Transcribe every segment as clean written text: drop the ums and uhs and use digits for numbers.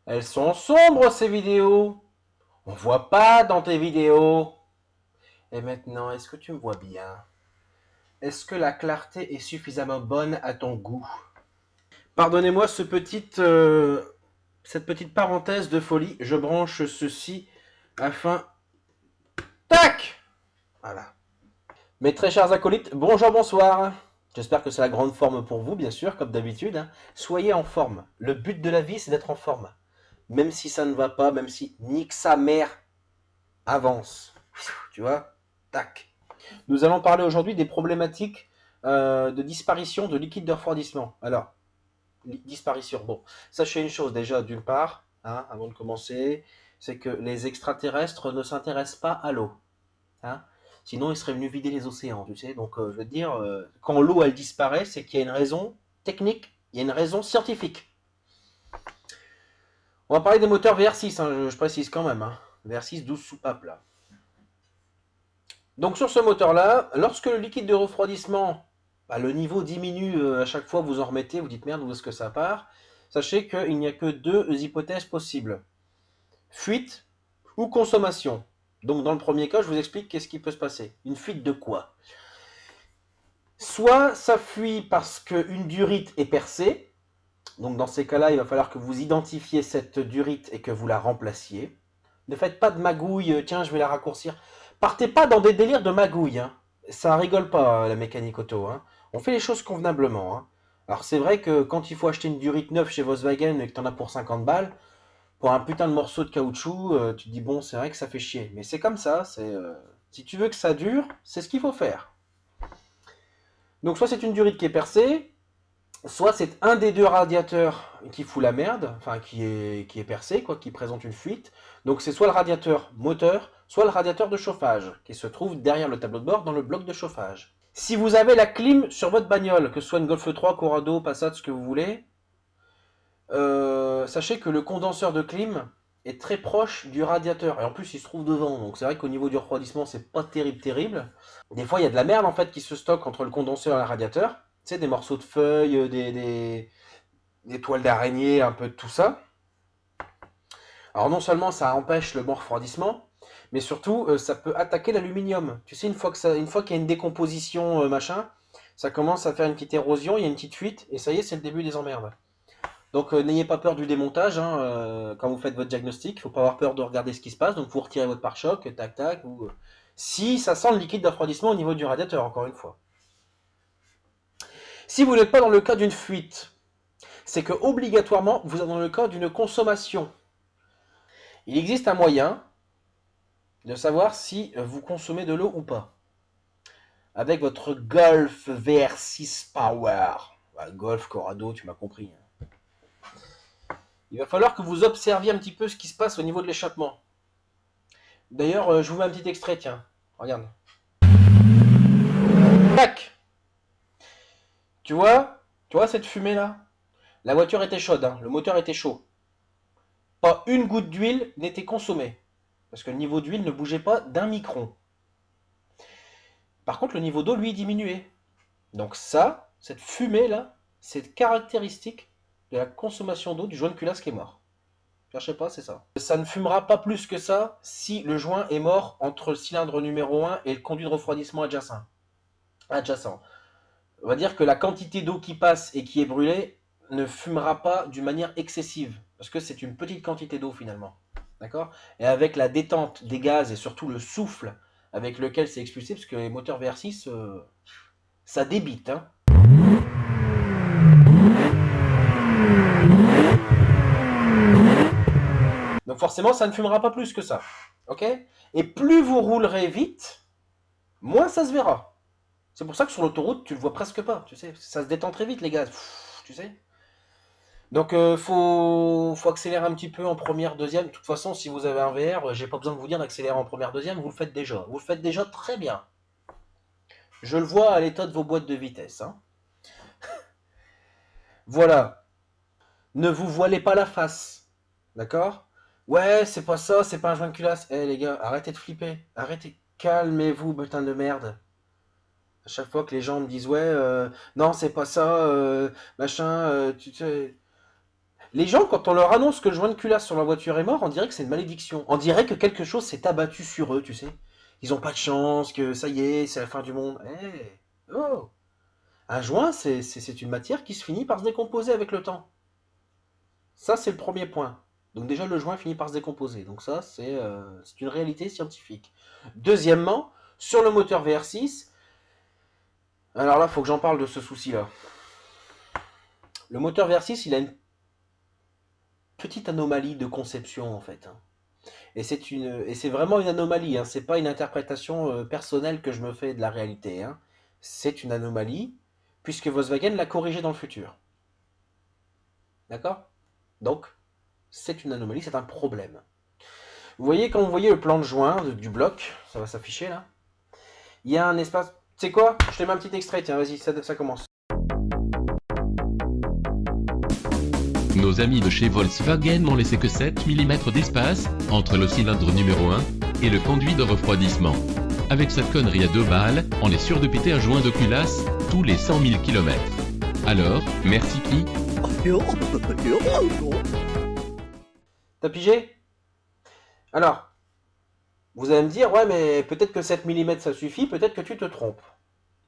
Elles sont sombres ces vidéos. On voit pas dans tes vidéos. Et maintenant, est-ce que tu me vois bien? Est-ce que la clarté est suffisamment bonne à ton goût? Pardonnez-moi cette petite parenthèse de folie. Je branche ceci afin... Tac! Voilà. Mes très chers acolytes, bonjour, bonsoir. J'espère que c'est la grande forme pour vous, bien sûr, comme d'habitude, hein. Soyez en forme. Le but de la vie, c'est d'être en forme. Même si ça ne va pas, même si nique sa mère, avance. Tu vois? Tac. Nous allons parler aujourd'hui des problématiques de disparition de liquide de refroidissement. Alors, disparition. Bon, sachez une chose déjà, d'une part, hein, avant de commencer, c'est que les extraterrestres ne s'intéressent pas à l'eau. Hein. Sinon, ils seraient venus vider les océans, tu sais. Donc, je veux dire, quand l'eau, elle disparaît, c'est qu'il y a une raison technique, il y a une raison scientifique. On va parler des moteurs VR6, hein, je précise quand même. Hein. VR6, 12 soupapes, là. Donc, sur ce moteur-là, lorsque le liquide de refroidissement, bah, le niveau diminue à chaque fois, vous en remettez, vous dites merde, où est-ce que ça part? Sachez qu'il n'y a que deux hypothèses possibles. Fuite ou consommation. Donc, dans le premier cas, je vous explique qu'est-ce qui peut se passer. Une fuite de quoi? Soit ça fuit parce qu'une durite est percée, donc dans ces cas-là, il va falloir que vous identifiez cette durite et que vous la remplaciez. Ne faites pas de magouille, tiens, je vais la raccourcir. Partez pas dans des délires de magouille, hein. Ça rigole pas, la mécanique auto. Hein. On fait les choses convenablement. Hein. Alors c'est vrai que quand il faut acheter une durite neuve chez Volkswagen et que tu en as pour 50 balles, pour un putain de morceau de caoutchouc, tu te dis bon, c'est vrai que ça fait chier. Mais c'est comme ça, si tu veux que ça dure, c'est ce qu'il faut faire. Donc soit c'est une durite qui est percée, soit c'est un des deux radiateurs qui fout la merde, enfin qui est percé, quoi, qui présente une fuite. Donc c'est soit le radiateur moteur, soit le radiateur de chauffage, qui se trouve derrière le tableau de bord dans le bloc de chauffage. Si vous avez la clim sur votre bagnole, que ce soit une Golf 3, Corrado, Passat, ce que vous voulez, sachez que le condenseur de clim est très proche du radiateur. Et en plus, il se trouve devant. Donc c'est vrai qu'au niveau du refroidissement, c'est pas terrible, terrible. Des fois, il y a de la merde en fait qui se stocke entre le condenseur et le radiateur. Tu sais, des morceaux de feuilles, des toiles d'araignée, un peu de tout ça. Alors non seulement ça empêche le bon refroidissement, mais surtout ça peut attaquer l'aluminium. Tu sais, une fois qu'il y a une décomposition machin, ça commence à faire une petite érosion, il y a une petite fuite, et ça y est, c'est le début des emmerdes. Donc n'ayez pas peur du démontage hein, quand vous faites votre diagnostic, il ne faut pas avoir peur de regarder ce qui se passe, donc vous retirez votre pare-choc, tac tac, ou si ça sent le liquide de refroidissement au niveau du radiateur, encore une fois. Si vous n'êtes pas dans le cas d'une fuite, c'est que obligatoirement vous êtes dans le cas d'une consommation. Il existe un moyen de savoir si vous consommez de l'eau ou pas. Avec votre Golf VR6 Power. Golf, Corrado, tu m'as compris. Il va falloir que vous observiez un petit peu ce qui se passe au niveau de l'échappement. D'ailleurs, je vous mets un petit extrait, tiens. Regarde. Tac. Tu vois cette fumée-là? La voiture était chaude, hein, le moteur était chaud. Pas une goutte d'huile n'était consommée. Parce que le niveau d'huile ne bougeait pas d'un micron. Par contre, le niveau d'eau, lui, diminuait. Donc ça, cette fumée-là, c'est caractéristique de la consommation d'eau du joint de culasse qui est mort. Cherchez pas, c'est ça. Ça ne fumera pas plus que ça si le joint est mort entre le cylindre numéro 1 et le conduit de refroidissement adjacent. On va dire que la quantité d'eau qui passe et qui est brûlée ne fumera pas d'une manière excessive, parce que c'est une petite quantité d'eau finalement. D'accord? Et avec la détente des gaz et surtout le souffle avec lequel c'est expulsé, parce que les moteurs VR6, ça débite. Hein. Donc forcément, ça ne fumera pas plus que ça. Ok? Et plus vous roulerez vite, moins ça se verra. C'est pour ça que sur l'autoroute, tu le vois presque pas. Tu sais, ça se détend très vite, les gaz. Tu sais? Donc faut accélérer un petit peu en première, deuxième. De toute façon, si vous avez un VR, j'ai pas besoin de vous dire d'accélérer en première, deuxième, vous le faites déjà. Vous le faites déjà très bien. Je le vois à l'état de vos boîtes de vitesse. Hein. Voilà. Ne vous voilez pas la face. D'accord? Ouais, c'est pas ça, c'est pas un joint de culasse. Eh les gars, arrêtez de flipper. Arrêtez. Calmez-vous, putain de merde. À chaque fois que les gens me disent ouais, non, c'est pas ça, machin, tu sais. Les gens, quand on leur annonce que le joint de culasse sur la voiture est mort, on dirait que c'est une malédiction. On dirait que quelque chose s'est abattu sur eux, tu sais. Ils ont pas de chance, que ça y est, c'est la fin du monde. Oh. Un joint, c'est une matière qui se finit par se décomposer avec le temps. Ça, c'est le premier point. Donc déjà, le joint finit par se décomposer. Donc ça, c'est une réalité scientifique. Deuxièmement, sur le moteur VR6, alors là, il faut que j'en parle de ce souci-là. Le moteur VR6, il a une petite anomalie de conception, en fait. Et c'est vraiment une anomalie. C'est pas une interprétation personnelle que je me fais de la réalité. C'est une anomalie, puisque Volkswagen l'a corrigé dans le futur. D'accord? Donc, c'est une anomalie, c'est un problème. Vous voyez, quand vous voyez le plan de joint du bloc, ça va s'afficher là, il y a un espace. Tu sais quoi? Je te mets un petit extrait, tiens, vas-y, ça commence. Nos amis de chez Volkswagen n'ont laissé que 7 mm d'espace entre le cylindre numéro 1 et le conduit de refroidissement. Avec cette connerie à 2 balles, on est sûr de péter un joint de culasse tous les 100 000 km. Alors, merci qui? T'as pigé? Alors, vous allez me dire, ouais, mais peut-être que 7 mm ça suffit, peut-être que tu te trompes.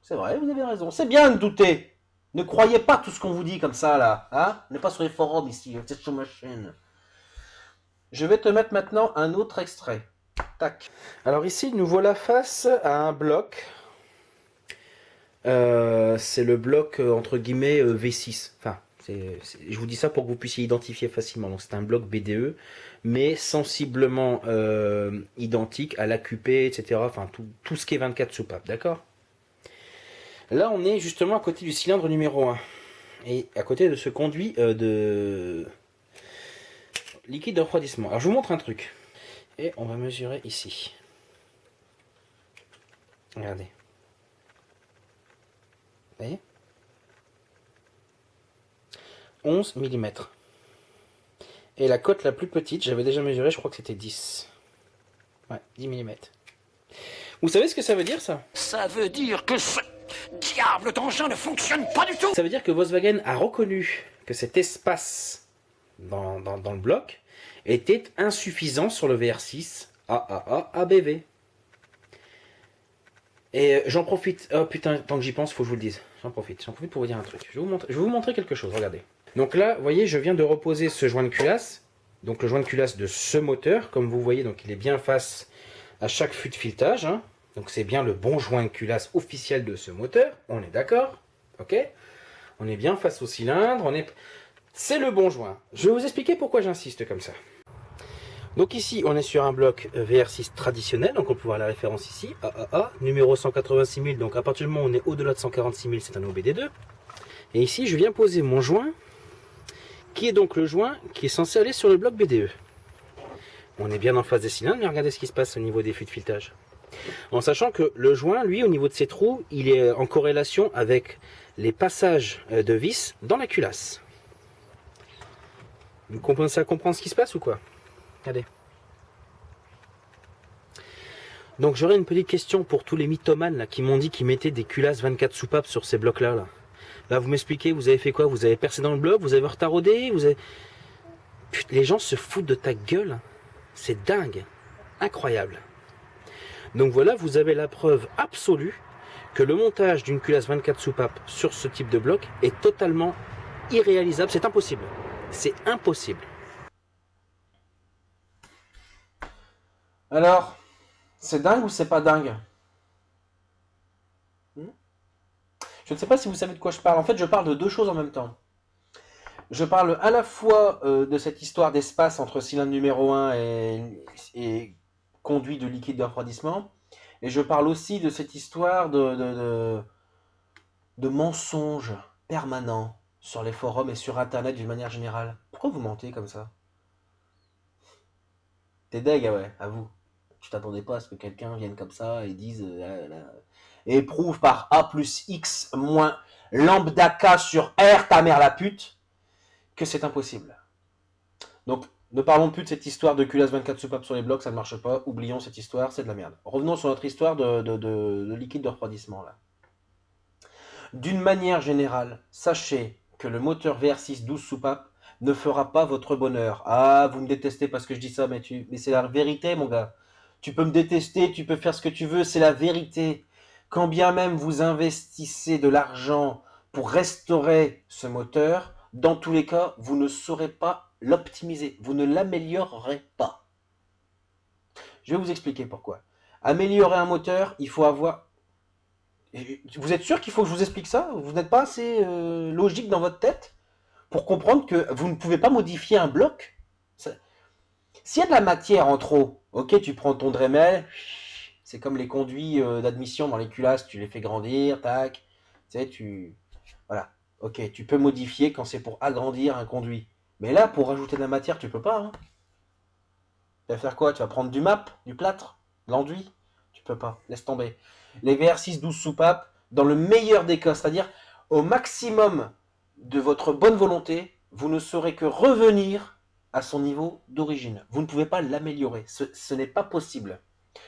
C'est vrai, vous avez raison. C'est bien de douter. Ne croyez pas tout ce qu'on vous dit comme ça, là. On n'est pas sur les forums ici, c'est sur ma chaîne. Je vais te mettre maintenant un autre extrait. Tac. Alors ici, nous voilà face à un bloc. C'est le bloc, entre guillemets, V6. Enfin, je vous dis ça pour que vous puissiez identifier facilement. Donc c'est un bloc BDE, mais sensiblement identique à l'AQP, etc. Enfin, tout ce qui est 24 soupapes, d'accord? Là, on est justement à côté du cylindre numéro 1. Et à côté de ce conduit de liquide de refroidissement. Alors, je vous montre un truc. Et on va mesurer ici. Regardez. Vous voyez? 11 mm. Et la cote la plus petite, j'avais déjà mesuré, je crois que c'était 10. Ouais, 10 mm. Vous savez ce que ça veut dire, ça? Ça veut dire que ce diable d'engin ne fonctionne pas du tout. Ça veut dire que Volkswagen a reconnu que cet espace dans le bloc était insuffisant sur le VR6 AAA ABV. Et j'en profite, oh putain, tant que j'y pense, faut que je vous le dise. J'en profite pour vous dire un truc. Je vais vous montrer quelque chose, regardez. Donc là, vous voyez, je viens de reposer ce joint de culasse. Donc le joint de culasse de ce moteur, comme vous voyez, donc il est bien face à chaque fût de filetage. Donc c'est bien le bon joint de culasse officiel de ce moteur. On est d'accord? Ok? On est bien face au cylindre. C'est le bon joint. Je vais vous expliquer pourquoi j'insiste comme ça. Donc ici, on est sur un bloc VR6 traditionnel, donc on peut voir la référence ici, AAA, numéro 186 000, donc à partir du moment où on est au-delà de 146 000, c'est un OBD2. Et ici, je viens poser mon joint, qui est donc le joint qui est censé aller sur le bloc BDE. On est bien en face des cylindres, mais regardez ce qui se passe au niveau des fûts de filetage. En sachant que le joint, lui, au niveau de ses trous, il est en corrélation avec les passages de vis dans la culasse. Vous commencez à comprendre ce qui se passe ou quoi? Regardez. Donc j'aurais une petite question pour tous les mythomanes là, qui m'ont dit qu'ils mettaient des culasses 24 soupapes sur ces blocs là. Là vous m'expliquez, vous avez fait quoi? Vous avez percé dans le bloc, vous avez retaraudé, Putain, les gens se foutent de ta gueule. C'est dingue. Incroyable. Donc voilà, vous avez la preuve absolue que le montage d'une culasse 24 soupapes sur ce type de bloc est totalement irréalisable. C'est impossible. C'est impossible. Alors, c'est dingue ou c'est pas dingue? Je ne sais pas si vous savez de quoi je parle. En fait, je parle de deux choses en même temps. Je parle à la fois de cette histoire d'espace entre cylindre numéro 1 et conduit de liquide de refroidissement. Et je parle aussi de cette histoire de mensonges permanents sur les forums et sur Internet d'une manière générale. Pourquoi vous mentez comme ça? T'es deg, ah ouais, à vous. Tu t'attendais pas à ce que quelqu'un vienne comme ça et dise et prouve par A plus X moins lambda K sur R, ta mère la pute, que c'est impossible. Donc, ne parlons plus de cette histoire de culasse 24 soupapes sur les blocs, ça ne marche pas. Oublions cette histoire, c'est de la merde. Revenons sur notre histoire de liquide de refroidissement là. D'une manière générale, sachez que le moteur VR6 12 soupapes ne fera pas votre bonheur. Ah, vous me détestez parce que je dis ça, mais c'est la vérité, mon gars. Tu peux me détester, tu peux faire ce que tu veux, c'est la vérité. Quand bien même vous investissez de l'argent pour restaurer ce moteur, dans tous les cas, vous ne saurez pas l'optimiser. Vous ne l'améliorerez pas. Je vais vous expliquer pourquoi. Améliorer un moteur, il faut avoir... Vous êtes sûr qu'il faut que je vous explique ça? Vous n'êtes pas assez logique dans votre tête pour comprendre que vous ne pouvez pas modifier un bloc? S'il y a de la matière en trop, ok, tu prends ton Dremel, c'est comme les conduits d'admission dans les culasses, tu les fais grandir, tac, tu sais, voilà, ok, tu peux modifier quand c'est pour agrandir un conduit. Mais là, pour rajouter de la matière, tu peux pas, hein. Tu vas faire quoi? Tu vas prendre du MAP, du plâtre, de l'enduit? Tu peux pas, laisse tomber. Les VR6 12 soupapes, dans le meilleur des cas, c'est-à-dire au maximum de votre bonne volonté, vous ne saurez que revenir à son niveau d'origine. Vous ne pouvez pas l'améliorer, ce n'est pas possible.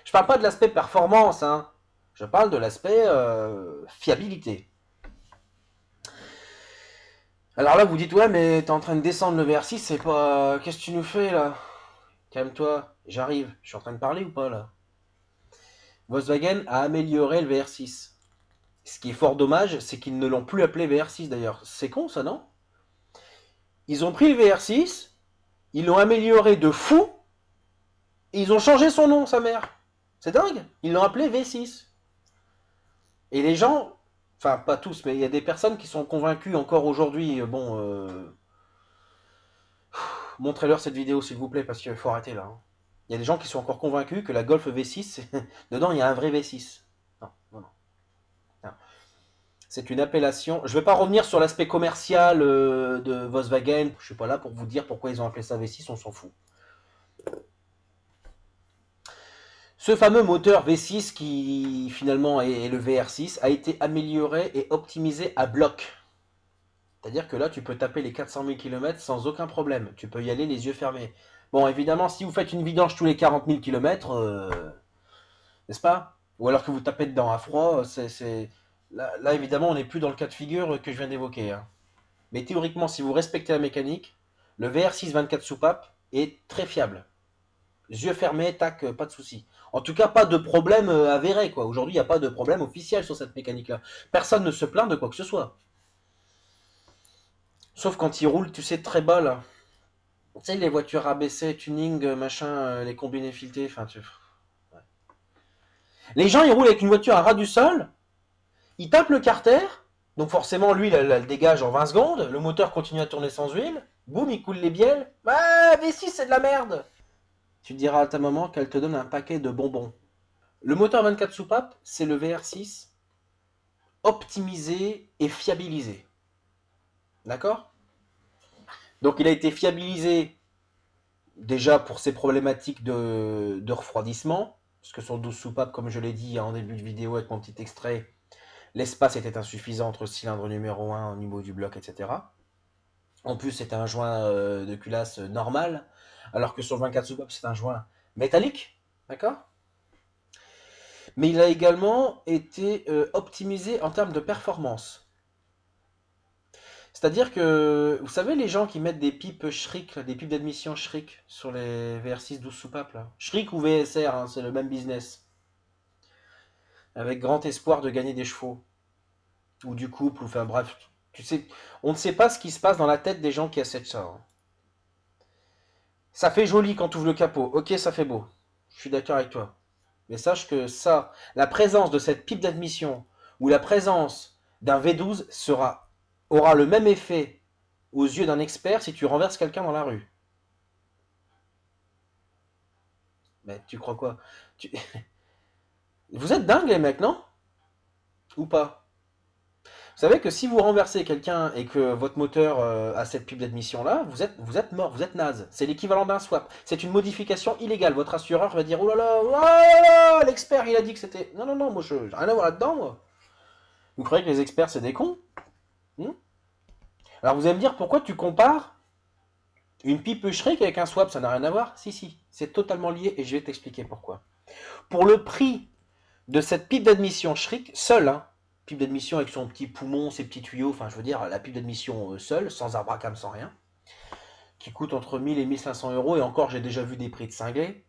Je ne parle pas de l'aspect performance, hein. Je parle de l'aspect fiabilité. Alors là, vous dites, ouais, mais t'es en train de descendre le VR6, c'est pas... Qu'est-ce que tu nous fais, là? Calme-toi, j'arrive. Je suis en train de parler ou pas, là? Volkswagen a amélioré le VR6. Ce qui est fort dommage, c'est qu'ils ne l'ont plus appelé VR6, d'ailleurs. C'est con, ça, non? Ils ont pris le VR6, ils l'ont amélioré de fou, et ils ont changé son nom, sa mère. C'est dingue. Ils l'ont appelé V6. Et les gens... Enfin, pas tous, mais il y a des personnes qui sont convaincues encore aujourd'hui. Bon, montrez-leur cette vidéo, s'il vous plaît, parce qu'il faut arrêter là. Hein. Il y a des gens qui sont encore convaincus que la Golf V6, dedans, il y a un vrai V6. Non, non, non. non. C'est une appellation... Je ne vais pas revenir sur l'aspect commercial de Volkswagen. Je ne suis pas là pour vous dire pourquoi ils ont appelé ça V6, on s'en fout. Ce fameux moteur V6 qui finalement est le VR6 a été amélioré et optimisé à bloc. C'est-à-dire que là, tu peux taper les 400 000 km sans aucun problème. Tu peux y aller les yeux fermés. Bon, évidemment, si vous faites une vidange tous les 40 000 km, n'est-ce pas? Ou alors que vous tapez dedans à froid, là, évidemment, on n'est plus dans le cas de figure que je viens d'évoquer. Hein. Mais théoriquement, si vous respectez la mécanique, le VR6 24 soupapes est très fiable. Yeux fermés, tac, pas de souci. En tout cas, pas de problème avéré, quoi. Aujourd'hui, il n'y a pas de problème officiel sur cette mécanique-là. Personne ne se plaint de quoi que ce soit. Sauf quand il roule, tu sais, très bas, là. Tu sais, les voitures ABC, tuning, machin, les combinés filetés, enfin, ouais. Les gens, ils roulent avec une voiture à ras du sol, ils tapent le carter, donc forcément, lui, il le dégage en 20 secondes, le moteur continue à tourner sans huile, boum, il coule les bielles. Ouais, V6, c'est de la merde. Tu diras à ta maman qu'elle te donne un paquet de bonbons. Le moteur 24 soupapes, c'est le VR6 optimisé et fiabilisé. D'accord? Donc il a été fiabilisé déjà pour ses problématiques de refroidissement, parce que sur 12 soupapes, comme je l'ai dit en début de vidéo avec mon petit extrait, l'espace était insuffisant entre le cylindre numéro 1 au niveau du bloc, etc. En plus, c'était un joint de culasse normal, alors que sur le 24 soupapes, c'est un joint métallique. D'accord? Mais il a également été optimisé en termes de performance. C'est-à-dire que, vous savez, les gens qui mettent des pipes Schrick, des pipes d'admission Schrick sur les VR6 12 soupapes, là. Schrick ou VSR, hein, c'est le même business. Avec grand espoir de gagner des chevaux. Ou du couple, ou enfin bref. Tu sais, on ne sait pas ce qui se passe dans la tête des gens qui achètent ça. Hein. Ça fait joli quand tu ouvres le capot. Ok, ça fait beau. Je suis d'accord avec toi. Mais sache que ça, la présence de cette pipe d'admission ou la présence d'un V12 aura le même effet aux yeux d'un expert si tu renverses quelqu'un dans la rue. Mais tu crois quoi? Vous êtes dingues les mecs, non? Ou pas? Vous savez que si vous renversez quelqu'un et que votre moteur a cette pipe d'admission là, vous êtes mort, vous êtes naze. C'est l'équivalent d'un swap. C'est une modification illégale. Votre assureur va dire oh là là, l'expert il a dit que c'était. Non, non, non, moi je j'ai rien à voir là-dedans, moi. Vous croyez que les experts c'est des cons? Alors vous allez me dire pourquoi tu compares une pipe Schrick avec un swap, ça n'a rien à voir? Si, si, c'est totalement lié et je vais t'expliquer pourquoi. Pour le prix de cette pipe d'admission Schrick, seule, hein, pipe d'admission avec son petit poumon, ses petits tuyaux, enfin je veux dire la pipe d'admission seule, sans arbre à cam, sans rien, qui coûte entre 1000 et 1500 euros, et encore j'ai déjà vu des prix de cinglés.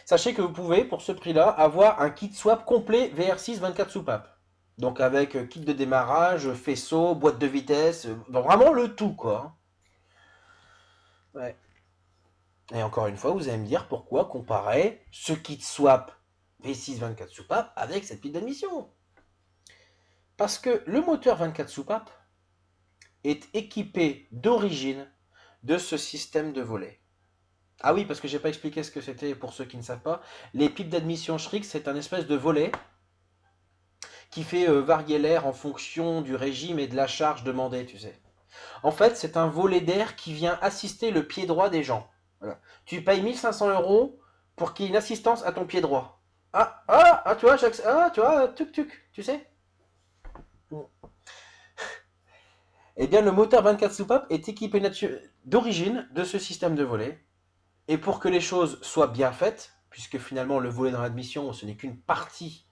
Sachez que vous pouvez, pour ce prix-là, avoir un kit swap complet VR6 24 soupapes. Donc avec kit de démarrage, faisceau, boîte de vitesse, vraiment le tout quoi. Ouais. Et encore une fois, vous allez me dire pourquoi comparer ce kit swap V6 24 soupapes avec cette pile d'admission. Parce que le moteur 24 soupapes est équipé d'origine de ce système de volet. Ah oui, parce que j'ai pas expliqué ce que c'était pour ceux qui ne savent pas. Les pipes d'admission Schrix, c'est un espèce de volet qui fait varier l'air en fonction du régime et de la charge demandée, tu sais. En fait, c'est un volet d'air qui vient assister le pied droit des gens. Voilà. Tu payes 1500 euros pour qu'il y ait une assistance à ton pied droit. Tu vois, tu vois, tu sais. Eh bien, le moteur 24 soupapes est équipé d'origine de ce système de volet. Et pour que les choses soient bien faites, puisque finalement le volet dans l'admission, ce n'est qu'une partie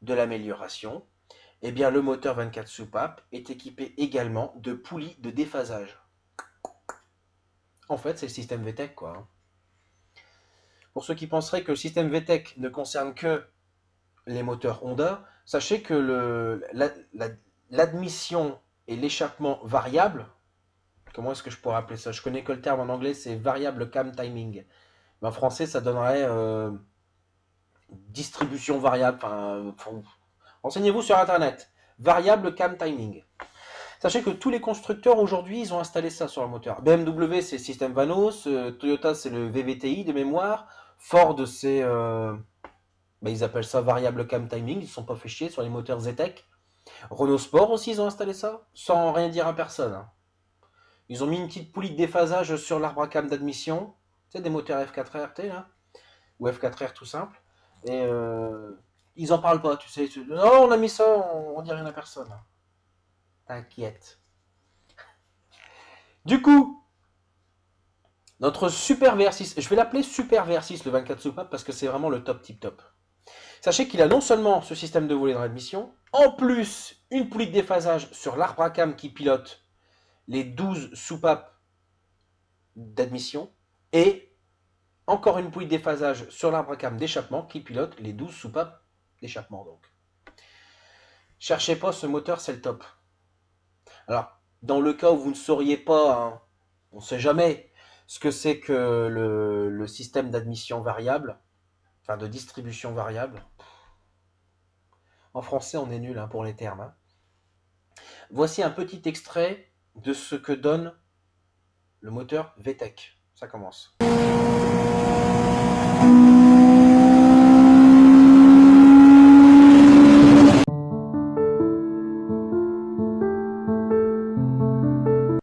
de l'amélioration, eh bien le moteur 24 soupapes est équipé également de poulies de déphasage. En fait, c'est le système VTEC, quoi. Pour ceux qui penseraient que le système VTEC ne concerne que les moteurs Honda, sachez que l'admission et l'échappement variable, comment est-ce que je pourrais appeler ça? Je connais que le terme en anglais, c'est variable cam timing. Mais en français, ça donnerait distribution variable. Renseignez-vous sur Internet. Variable cam timing. Sachez que tous les constructeurs aujourd'hui, ils ont installé ça sur le moteur. BMW, c'est le système Vanos. Toyota, c'est le VVTi de mémoire. Ford, c'est... ils appellent ça variable cam timing. Ils ne se sont pas fait chier sur les moteurs ZTEC. Renault Sport aussi, ils ont installé ça. Sans rien dire à personne. Hein. Ils ont mis une petite poulie de déphasage sur l'arbre à cam d'admission. Tu sais, des moteurs F4 RT, là. Ou F4R tout simple. Et ils en parlent pas, tu sais. Non, on a mis ça, on dit rien à personne. T'inquiète. Du coup, notre Super VR6, je vais l'appeler Super VR6 le 24 soupapes parce que c'est vraiment le top tip top. Sachez qu'il a non seulement ce système de volet dans l'admission, en plus une poulie de déphasage sur l'arbre à cam qui pilote les 12 soupapes d'admission et encore une poulie de déphasage sur l'arbre à cam d'échappement qui pilote les 12 soupapes d'échappement. Donc, cherchez pas, ce moteur c'est le top. Alors, dans le cas où vous ne sauriez pas, hein, on ne sait jamais ce que c'est que le système d'admission variable, enfin de distribution variable. En français, on est nul hein, pour les termes. Hein. Voici un petit extrait de ce que donne le moteur VTEC. Ça commence.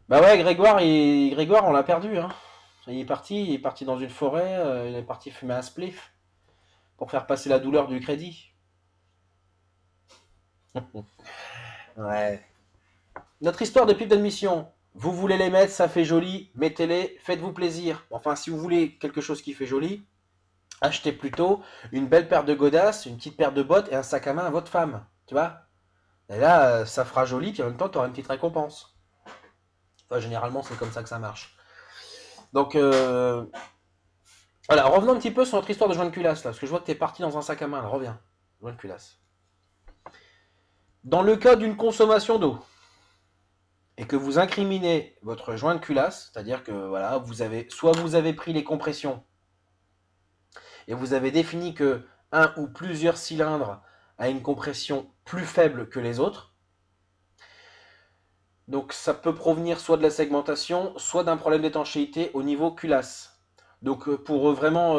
Bah ouais, Grégoire, on l'a perdu. Hein. Il est parti dans une forêt, il est parti fumer un spliff pour faire passer la douleur du crédit. Ouais. Notre histoire de pipe d'admission. Vous voulez les mettre, ça fait joli, mettez-les, faites-vous plaisir. Enfin, si vous voulez quelque chose qui fait joli, achetez plutôt une belle paire de godasses, une petite paire de bottes et un sac à main à votre femme. Tu vois? Et là, ça fera joli, puis en même temps, tu auras une petite récompense. Enfin, généralement, c'est comme ça que ça marche. Donc, voilà, revenons un petit peu sur notre histoire de joint de culasse, là, parce que je vois que tu es parti dans un sac à main, là, reviens. Joint de culasse. Dans le cas d'une consommation d'eau, et que vous incriminez votre joint de culasse, c'est-à-dire que voilà, vous avez pris les compressions et vous avez défini que un ou plusieurs cylindres a une compression plus faible que les autres. Donc ça peut provenir soit de la segmentation, soit d'un problème d'étanchéité au niveau culasse. Donc pour vraiment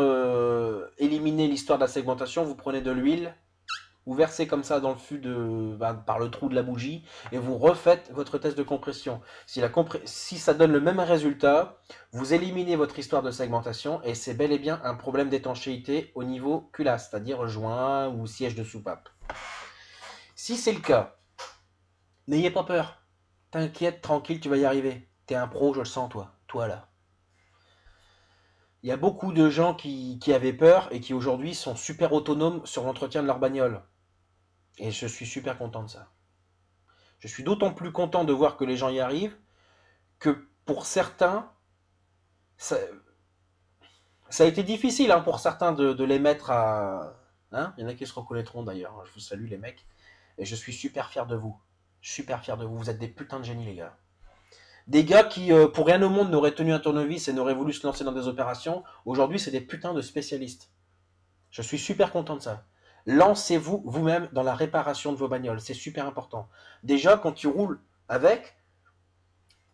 éliminer l'histoire de la segmentation, vous prenez de l'huile, vous versez comme ça dans le fût par le trou de la bougie et vous refaites votre test de compression. Si ça donne le même résultat, vous éliminez votre histoire de segmentation et c'est bel et bien un problème d'étanchéité au niveau culasse, c'est-à-dire joint ou siège de soupape. Si c'est le cas, n'ayez pas peur. T'inquiète, tranquille, tu vas y arriver. T'es un pro, je le sens, toi. Toi, là. Il y a beaucoup de gens qui avaient peur et qui aujourd'hui sont super autonomes sur l'entretien de leur bagnole. Et je suis super content de ça. Je suis d'autant plus content de voir que les gens y arrivent que pour certains, Ça, ça a été difficile hein, pour certains de les mettre à... Hein, il y en a qui se reconnaîtront d'ailleurs. Je vous salue les mecs. Et je suis super fier de vous. Super fier de vous. Vous êtes des putains de génies les gars. Des gars qui, pour rien au monde, n'auraient tenu un tournevis et n'auraient voulu se lancer dans des opérations. Aujourd'hui, c'est des putains de spécialistes. Je suis super content de ça. Lancez-vous vous-même dans la réparation de vos bagnoles. C'est super important. Déjà, quand tu roules avec,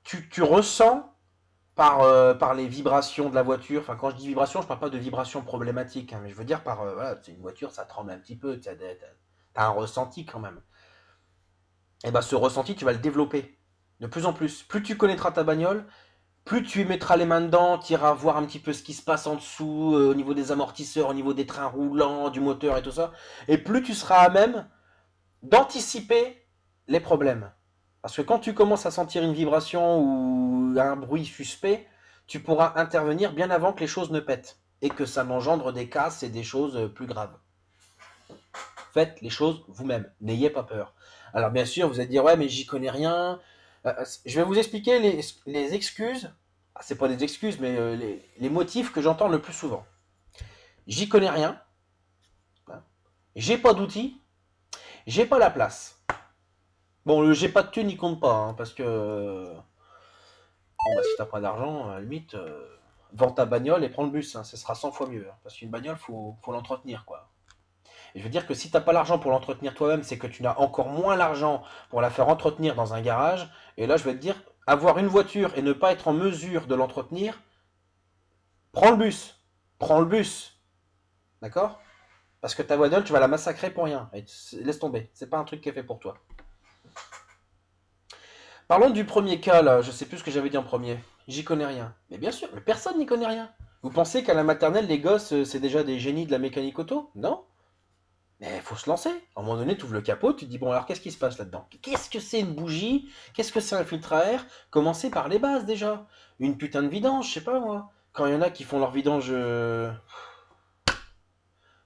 tu ressens par les vibrations de la voiture. Enfin, quand je dis vibrations, je ne parle pas de vibrations problématiques. Hein, mais je veux dire par... voilà, c'est une voiture, ça tremble un petit peu. Tu as un ressenti quand même. Et bien, ce ressenti, tu vas le développer. De plus en plus. Plus tu connaîtras ta bagnole, plus tu y mettras les mains dedans, tu iras voir un petit peu ce qui se passe en dessous, au niveau des amortisseurs, au niveau des trains roulants, du moteur et tout ça, et plus tu seras à même d'anticiper les problèmes. Parce que quand tu commences à sentir une vibration ou un bruit suspect, tu pourras intervenir bien avant que les choses ne pètent, et que ça n'engendre des casses et des choses plus graves. Faites les choses vous-même, n'ayez pas peur. Alors bien sûr, vous allez dire, ouais mais j'y connais rien. Je vais vous expliquer les excuses, c'est pas des excuses, mais les motifs que j'entends le plus souvent. J'y connais rien, j'ai pas d'outils, j'ai pas la place. Bon, le j'ai pas de thune, il compte pas, hein, parce que bon, bah, si t'as pas d'argent, à la limite, vends ta bagnole et prends le bus, hein, ce sera 100 fois mieux. Hein, parce qu'une bagnole, faut l'entretenir, quoi. Et je veux dire que si t'as pas l'argent pour l'entretenir toi-même, c'est que tu n'as encore moins l'argent pour la faire entretenir dans un garage. Et là, je vais te dire, avoir une voiture et ne pas être en mesure de l'entretenir, prends le bus. Prends le bus. D'accord? Parce que ta bagnole, tu vas la massacrer pour rien. Et laisse tomber. C'est pas un truc qui est fait pour toi. Parlons du premier cas, là. Je sais plus ce que j'avais dit en premier. J'y connais rien. Mais bien sûr, mais personne n'y connaît rien. Vous pensez qu'à la maternelle, les gosses, c'est déjà des génies de la mécanique auto? Non? Mais il faut se lancer. À un moment donné, tu ouvres le capot, tu te dis, bon, alors qu'est-ce qui se passe là-dedans? Qu'est-ce que c'est une bougie? Qu'est-ce que c'est un filtre à air? Commencez par les bases déjà. Une putain de vidange, je sais pas moi. Quand il y en a qui font leur vidange...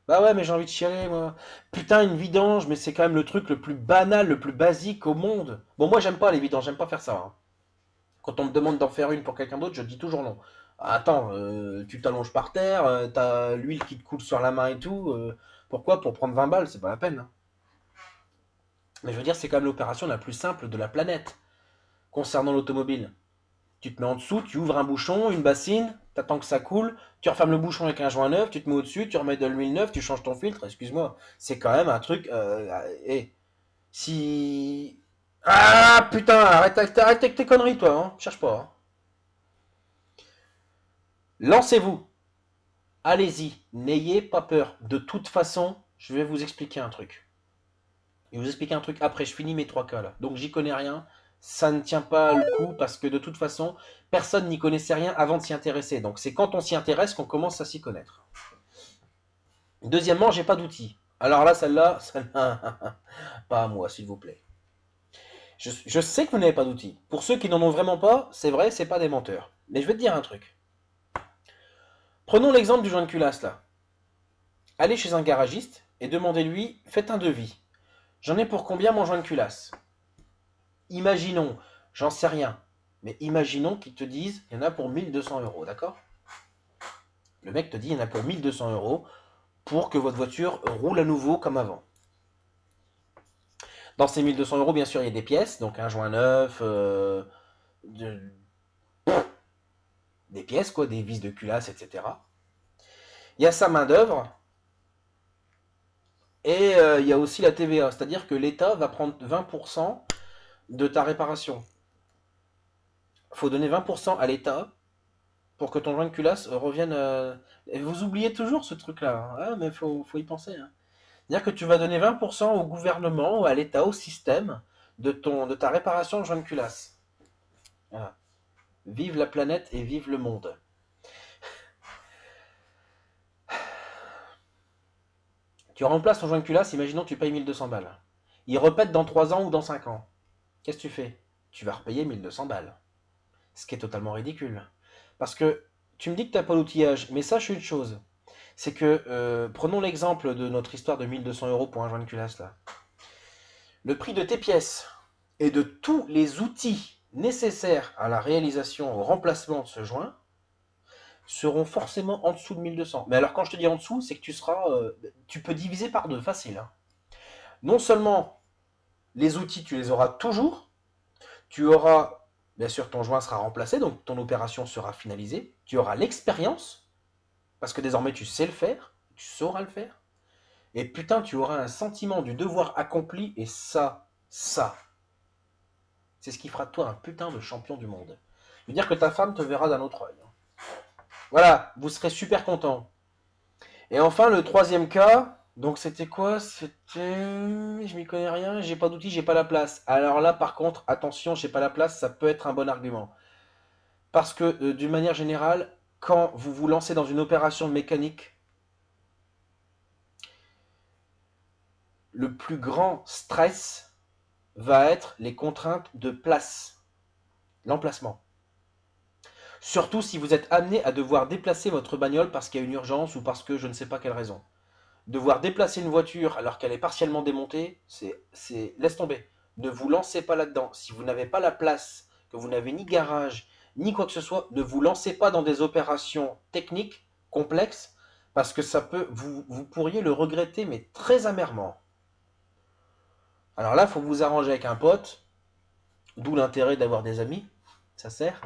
Bah ouais, mais j'ai envie de chialer, moi. Putain, une vidange, mais c'est quand même le truc le plus banal, le plus basique au monde. Bon, moi, j'aime pas les vidanges, j'aime pas faire ça. Hein. Quand on me demande d'en faire une pour quelqu'un d'autre, je dis toujours non. Attends, tu t'allonges par terre, t'as l'huile qui te coule sur la main et tout. Pourquoi? Pour prendre 20 balles, c'est pas la peine. Hein. Mais je veux dire, c'est quand même l'opération la plus simple de la planète concernant l'automobile. Tu te mets en dessous, tu ouvres un bouchon, une bassine, t'attends que ça coule, tu refermes le bouchon avec un joint neuf, tu te mets au-dessus, tu remets de l'huile neuve, tu changes ton filtre, excuse-moi. C'est quand même un truc... si... Ah putain, arrête avec tes conneries toi, hein. Cherche pas. Hein. Lancez-vous. Allez-y, n'ayez pas peur. De toute façon, je vais vous expliquer un truc. Et vous expliquer un truc après, je finis mes 3 cas là. Donc j'y connais rien, ça ne tient pas le coup parce que de toute façon, personne n'y connaissait rien avant de s'y intéresser. Donc c'est quand on s'y intéresse qu'on commence à s'y connaître. Deuxièmement, j'ai pas d'outils. Alors là, celle-là, pas à moi, s'il vous plaît. Je sais que vous n'avez pas d'outils. Pour ceux qui n'en ont vraiment pas, c'est vrai, c'est pas des menteurs. Mais je vais te dire un truc. Prenons l'exemple du joint de culasse là. Allez chez un garagiste et demandez-lui, faites un devis. J'en ai pour combien mon joint de culasse? Imaginons, j'en sais rien, mais imaginons qu'ils te disent, il y en a pour 1200 euros, d'accord? Le mec te dit, il y en a pour 1200 euros pour que votre voiture roule à nouveau comme avant. Dans ces 1200 euros, bien sûr, il y a des pièces, donc un joint neuf, des pièces, quoi, des vis de culasse, etc. Il y a sa main-d'œuvre, et il y a aussi la TVA, c'est-à-dire que l'État va prendre 20% de ta réparation. Il faut donner 20% à l'État pour que ton joint de culasse revienne... Et vous oubliez toujours ce truc-là, hein, mais faut y penser. Hein. C'est-à-dire que tu vas donner 20% au gouvernement, ou à l'État, au système, de ta réparation de joint de culasse. Voilà. Vive la planète et vive le monde. Tu remplaces ton joint de culasse, imaginons que tu payes 1200 balles. Il repète dans 3 ans ou dans 5 ans. Qu'est-ce que tu fais? Tu vas repayer 1200 balles. Ce qui est totalement ridicule. Parce que tu me dis que tu n'as pas l'outillage, mais sache une chose. C'est que, prenons l'exemple de notre histoire de 1200 euros pour un joint de culasse là. Le prix de tes pièces et de tous les outils nécessaires à la réalisation, au remplacement de ce joint, seront forcément en dessous de 1200. Mais alors quand je te dis en dessous, c'est que tu seras, tu peux diviser par 2, facile. Hein. Non seulement les outils, tu les auras toujours, tu auras, bien sûr, ton joint sera remplacé, donc ton opération sera finalisée, tu auras l'expérience, parce que désormais tu sais le faire, tu sauras le faire, et putain, tu auras un sentiment du devoir accompli, et ça, c'est ce qui fera de toi un putain de champion du monde. Je veux dire que ta femme te verra d'un autre œil. Voilà, vous serez super content. Et enfin, le troisième cas, donc c'était quoi? C'était... Je m'y connais rien, j'ai pas d'outils, j'ai pas la place. Alors là, par contre, attention, j'ai pas la place, ça peut être un bon argument. Parce que, d'une manière générale, quand vous vous lancez dans une opération mécanique, le plus grand stress va être les contraintes de place, l'emplacement. Surtout si vous êtes amené à devoir déplacer votre bagnole parce qu'il y a une urgence ou parce que je ne sais pas quelle raison. Devoir déplacer une voiture alors qu'elle est partiellement démontée, c'est laisse tomber. Ne vous lancez pas là-dedans. Si vous n'avez pas la place, que vous n'avez ni garage, ni quoi que ce soit, ne vous lancez pas dans des opérations techniques complexes parce que ça peut, vous pourriez le regretter, mais très amèrement. Alors là, il faut vous arranger avec un pote, d'où l'intérêt d'avoir des amis, ça sert.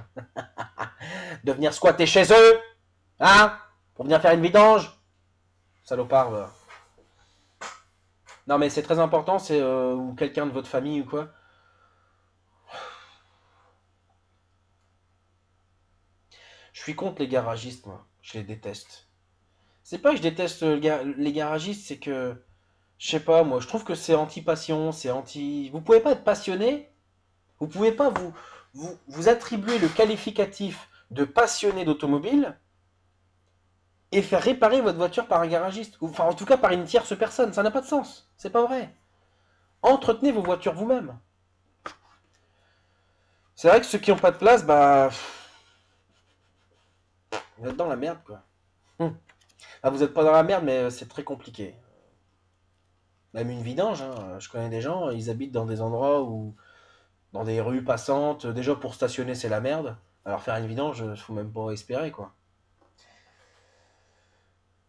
De venir squatter chez eux, hein, pour venir faire une vidange. Salopard, voilà. Non mais c'est très important, c'est ou quelqu'un de votre famille ou quoi. Je suis contre les garagistes, moi. Je les déteste. C'est pas que je déteste les garagistes, c'est que, je sais pas, moi, je trouve que c'est anti-passion, c'est anti... Vous pouvez pas être passionné, vous pouvez pas vous attribuer le qualificatif de passionné d'automobile et faire réparer votre voiture par un garagiste. Ou, enfin, en tout cas, par une tierce personne. Ça n'a pas de sens. C'est pas vrai. Entretenez vos voitures vous-même. C'est vrai que ceux qui n'ont pas de place, bah... Vous êtes dans la merde, quoi. Ah, vous n'êtes pas dans la merde, mais c'est très compliqué. Même une vidange, hein. Je connais des gens, ils habitent dans des endroits où... Dans des rues passantes. Déjà, pour stationner, c'est la merde. Alors faire une vidange, il faut même pas espérer, quoi.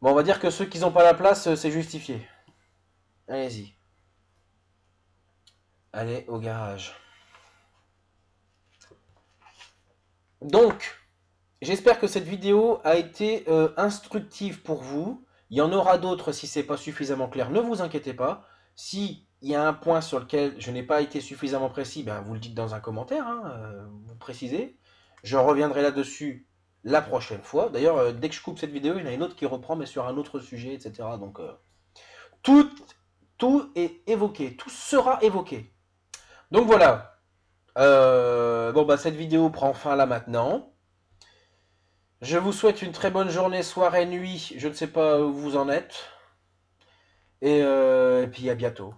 Bon, on va dire que ceux qui n'ont pas la place, c'est justifié. Allez-y. Allez au garage. Donc, j'espère que cette vidéo a été instructive pour vous. Il y en aura d'autres si ce n'est pas suffisamment clair. Ne vous inquiétez pas. Si il y a un point sur lequel je n'ai pas été suffisamment précis, ben vous le dites dans un commentaire. Hein, vous précisez. Je reviendrai là-dessus la prochaine fois. D'ailleurs, dès que je coupe cette vidéo, il y en a une autre qui reprend, mais sur un autre sujet, etc. Donc, tout est évoqué. Tout sera évoqué. Donc voilà. Bon, bah, cette vidéo prend fin là maintenant. Je vous souhaite une très bonne journée, soirée, nuit. Je ne sais pas où vous en êtes. Et puis à bientôt.